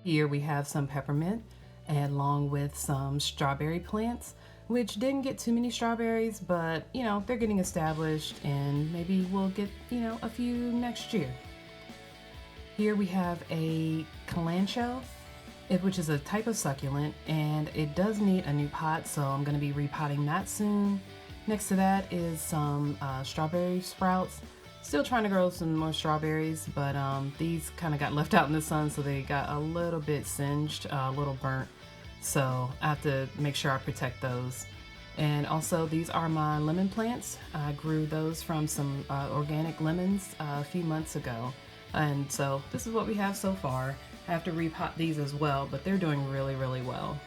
Here we have some peppermint along with some strawberry plants, which didn't get too many strawberries, but they're getting established and maybe we'll get, a few next year. Here we have a calancho, which is a type of succulent, and it does need a new pot, so I'm going to be repotting that soon. Next to that is some strawberry sprouts. Still trying to grow some more strawberries, but these kind of got left out in the sun, so they got a little bit singed, a little burnt. So I have to make sure I protect those. And also, these are my lemon plants. I grew those from some organic lemons a few months ago. And so this is what we have so far. I have to repot these as well, but they're doing really, really well.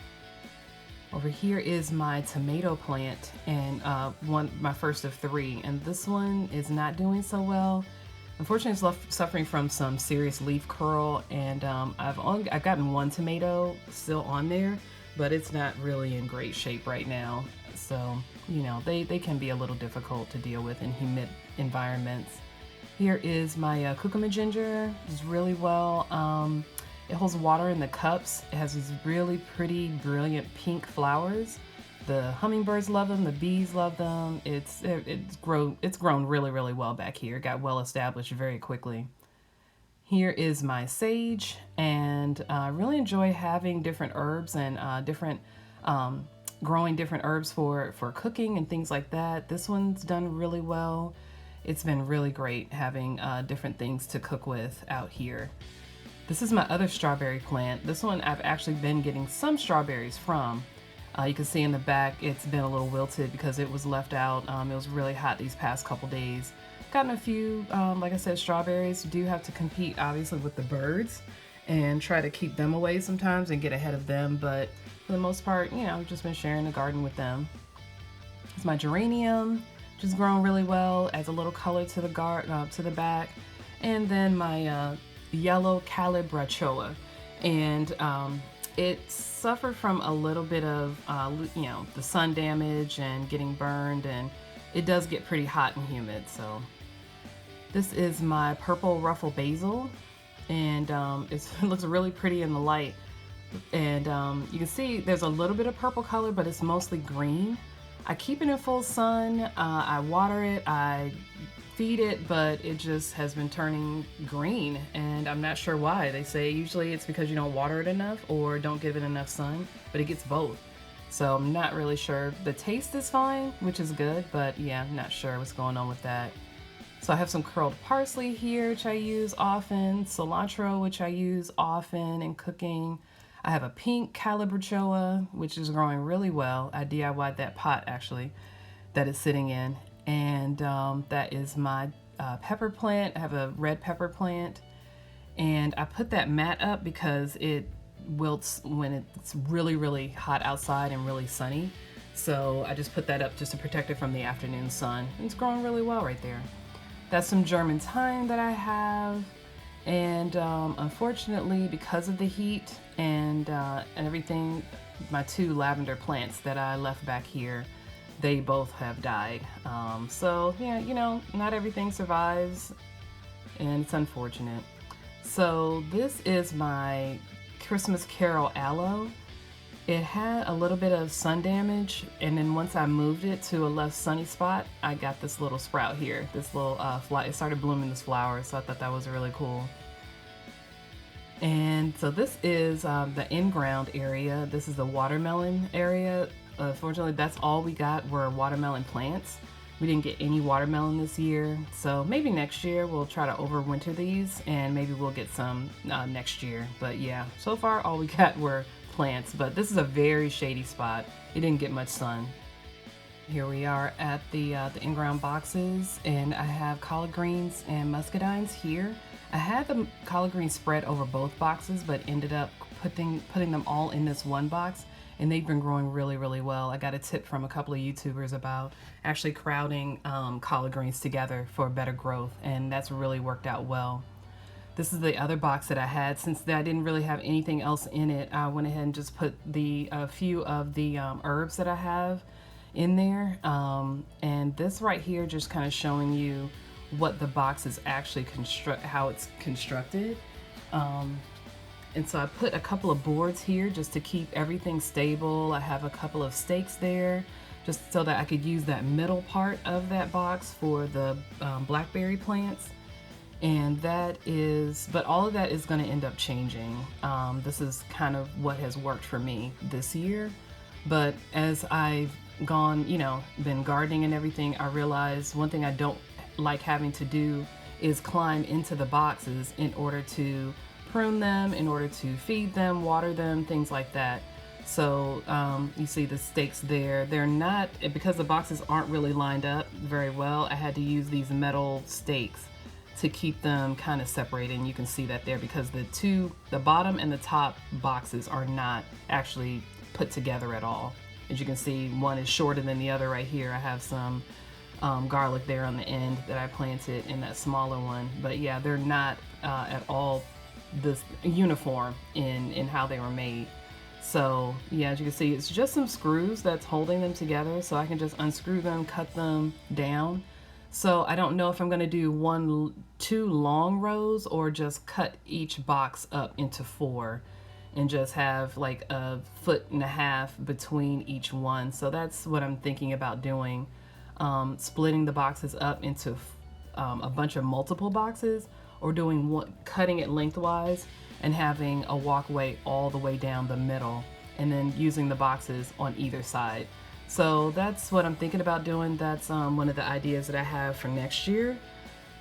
Over here is my tomato plant, and my first of 3, and this one is not doing so well. Unfortunately, it's suffering from some serious leaf curl, and I've gotten 1 tomato still on there, but it's not really in great shape right now. So they can be a little difficult to deal with in humid environments. Here is my cucumber ginger. It's really well. It holds water in the cups. It has these really pretty, brilliant pink flowers. The hummingbirds love them. The bees love them. It's grown really, really well back here. It got well established very quickly. Here is my sage, and I really enjoy having different herbs and growing different herbs for cooking and things like that. This one's done really well. It's been really great having different things to cook with out here. This is my other strawberry plant. This one I've actually been getting some strawberries from. You can see in the back it's been a little wilted because it was left out. It was really hot these past couple days. Gotten a few, like I said, strawberries. Do have to compete obviously with the birds and try to keep them away sometimes and get ahead of them. But for the most part, I've just been sharing the garden with them. It's my geranium, just grown really well, adds a little color to the back. And then my yellow calabrachoa, and it suffered from a little bit of the sun damage and getting burned, and it does get pretty hot and humid. So this is my purple ruffle basil, and it looks really pretty in the light, and you can see there's a little bit of purple color, but it's mostly green. I keep it in full sun. I water it, I feed it, but it just has been turning green, and I'm not sure why. They say usually it's because you don't water it enough or don't give it enough sun, but it gets both. So I'm not really sure. The taste is fine, which is good, but yeah, I'm not sure what's going on with that. So I have some curled parsley here, which I use often, cilantro, which I use often in cooking. I have a pink calabrachoa, which is growing really well. I DIY'd that pot actually that it's sitting in. And that is my pepper plant. I have a red pepper plant, and I put that mat up because it wilts when it's really, really hot outside and really sunny. So I just put that up just to protect it from the afternoon sun. It's growing really well right there. That's some German thyme that I have, and unfortunately, because of the heat and everything, my 2 lavender plants that I left back here, they both have died. So yeah, not everything survives, and it's unfortunate. So this is my Christmas Carol aloe. It had a little bit of sun damage, and then once I moved it to a less sunny spot, I got this little sprout here. This little it started blooming this flower, so I thought that was really cool. And so this is the in-ground area. This is the watermelon area. Fortunately, that's all we got were watermelon plants. We didn't get any watermelon this year, so maybe next year we'll try to overwinter these, and maybe we'll get some next year. But yeah, so far all we got were plants, but this is a very shady spot. It didn't get much sun. Here we are at the in-ground boxes, and I have collard greens and muscadines here. I had the collard greens spread over both boxes, but ended up putting them all in this one box, and they've been growing really, really well. I got a tip from a couple of YouTubers about actually crowding collard greens together for better growth, and that's really worked out well. This is the other box that I had. Since I didn't really have anything else in it, I went ahead and just put a few of the herbs that I have in there. And this right here just kind of showing you what the box is actually how it's constructed. And so I put a couple of boards here just to keep everything stable. I have a couple of stakes there just so that I could use that middle part of that box for the blackberry plants. And that is, but all of that is going to end up changing. This is kind of what has worked for me this year. But as I've gone, been gardening and everything, I realized one thing I don't like having to do is climb into the boxes in order to prune them, in order to feed them, water them, things like that. So you see the stakes there. They're not, because the boxes aren't really lined up very well, I had to use these metal stakes to keep them kind of separated. And you can see that there because the bottom and the top boxes are not actually put together at all. As you can see, one is shorter than the other right here. I have some garlic there on the end that I planted in that smaller one. But yeah, they're not at all this uniform in how they were made. So yeah, as you can see, it's just some screws that's holding them together, so I can just unscrew them, cut them down. So I don't know if I'm going to do two long rows or just cut each box up into 4 and just have like a 1.5 feet between each one. So that's what I'm thinking about doing, splitting the boxes up into a bunch of multiple boxes, or cutting it lengthwise and having a walkway all the way down the middle and then using the boxes on either side. So that's what I'm thinking about doing. That's one of the ideas that I have for next year,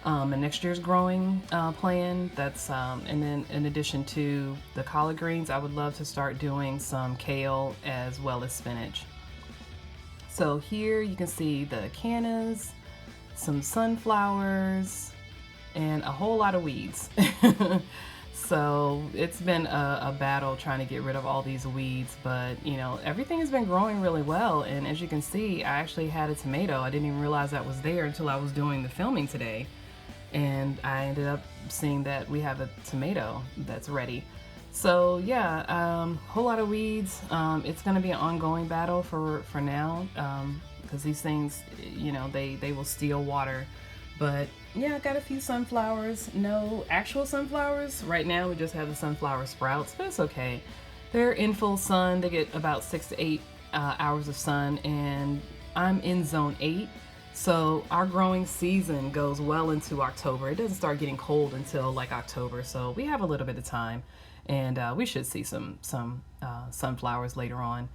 and next year's growing plan. That's and then in addition to the collard greens, I would love to start doing some kale as well as spinach. So here you can see the cannas, some sunflowers, and a whole lot of weeds. So it's been a battle trying to get rid of all these weeds, but everything has been growing really well. And as you can see, I actually had a tomato. I didn't even realize that was there until I was doing the filming today. And I ended up seeing that we have a tomato that's ready. So yeah, whole lot of weeds. It's gonna be an ongoing battle for now, because these things, they will steal water. But yeah, I got a few sunflowers. No actual sunflowers. Right now we just have the sunflower sprouts, but it's okay. They're in full sun. They get about 6 to 8 hours of sun, and I'm in zone 8. So our growing season goes well into October. It doesn't start getting cold until like October. So we have a little bit of time, and we should see some sunflowers later on.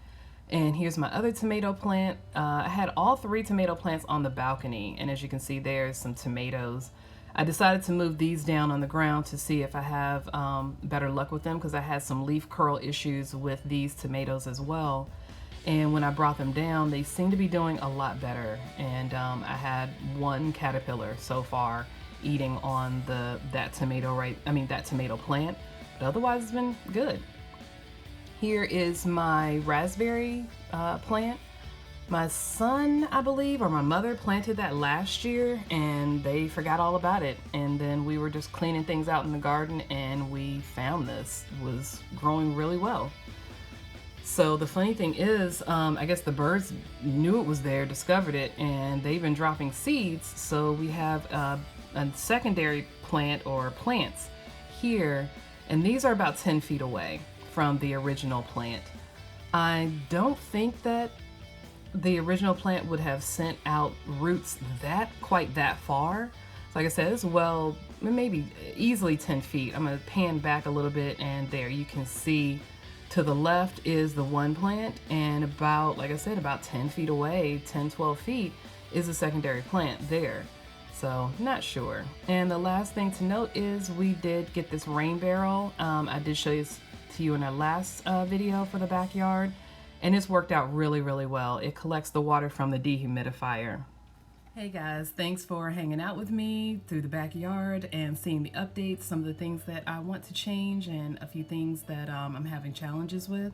And here's my other tomato plant. I had all 3 tomato plants on the balcony, and as you can see, there's some tomatoes. I decided to move these down on the ground to see if I have better luck with them, because I had some leaf curl issues with these tomatoes as well. And when I brought them down, they seem to be doing a lot better. And I had one caterpillar so far eating on that tomato plant, but otherwise it's been good. Here is my raspberry plant. My son, I believe, or my mother planted that last year and they forgot all about it. And then we were just cleaning things out in the garden and we found this. It was growing really well. So the funny thing is, I guess the birds knew it was there, discovered it, and they've been dropping seeds. So we have a secondary plant or plants here, and these are about 10 feet away from the original plant. I don't think that the original plant would have sent out roots quite that far. So like I said, it's maybe easily 10 feet. I'm gonna pan back a little bit, and there you can see to the left is the one plant, and about 10 feet away, 10, 12 feet, is a secondary plant there. So not sure. And the last thing to note is we did get this rain barrel. I did show this to you in our last video for the backyard, and it's worked out really, really well. It collects the water from the dehumidifier. Hey guys, thanks for hanging out with me through the backyard and seeing the updates, some of the things that I want to change and a few things that I'm having challenges with.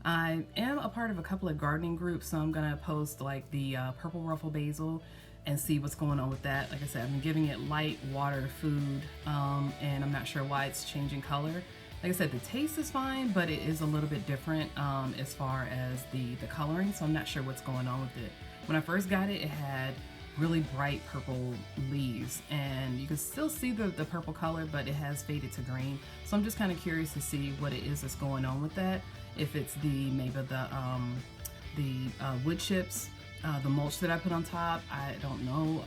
I am a part of a couple of gardening groups, so I'm gonna post like the purple ruffle basil and see what's going on with that. Like I said, I've been giving it light, water, food, and I'm not sure why it's changing color. Like I said, the taste is fine, but it is a little bit different as far as the coloring, so I'm not sure what's going on with it. When I first got it, it had really bright purple leaves, and you can still see the purple color, but it has faded to green. So I'm just kind of curious to see what it is that's going on with that. If it's maybe the wood chips, the mulch that I put on top, I don't know.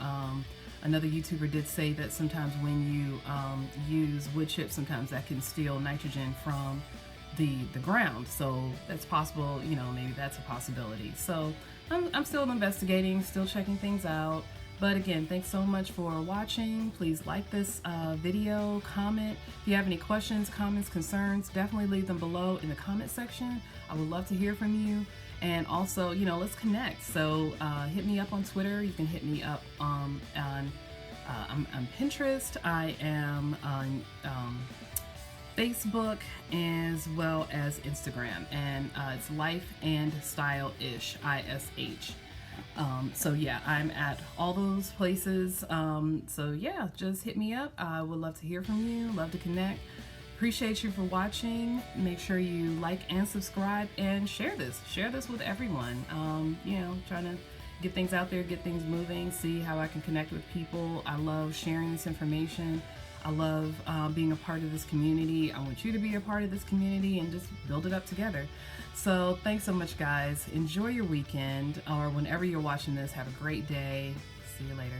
Another YouTuber did say that sometimes when you use wood chips, sometimes that can steal nitrogen from the ground. So that's possible, you know, maybe that's a possibility. So I'm still investigating, still checking things out. But again, thanks so much for watching. Please like this video, comment. If you have any questions, comments, concerns, definitely leave them below in the comment section. I would love to hear from you. And also, you know, let's connect. So hit me up on Twitter. You can hit me up on I'm Pinterest. I am on Facebook as well as Instagram, and it's Life and Style-ish, ISH. So yeah, I'm at all those places. So yeah, just hit me up. I would love to hear from you, love to connect. Appreciate you for watching. Make sure you like and subscribe and share this. Share this with everyone. You know, trying to get things out there, get things moving, see how I can connect with people. I love sharing this information. I love being a part of this community. I want you to be a part of this community and just build it up together. So thanks so much, guys. Enjoy your weekend, or whenever you're watching this, have a great day. See you later.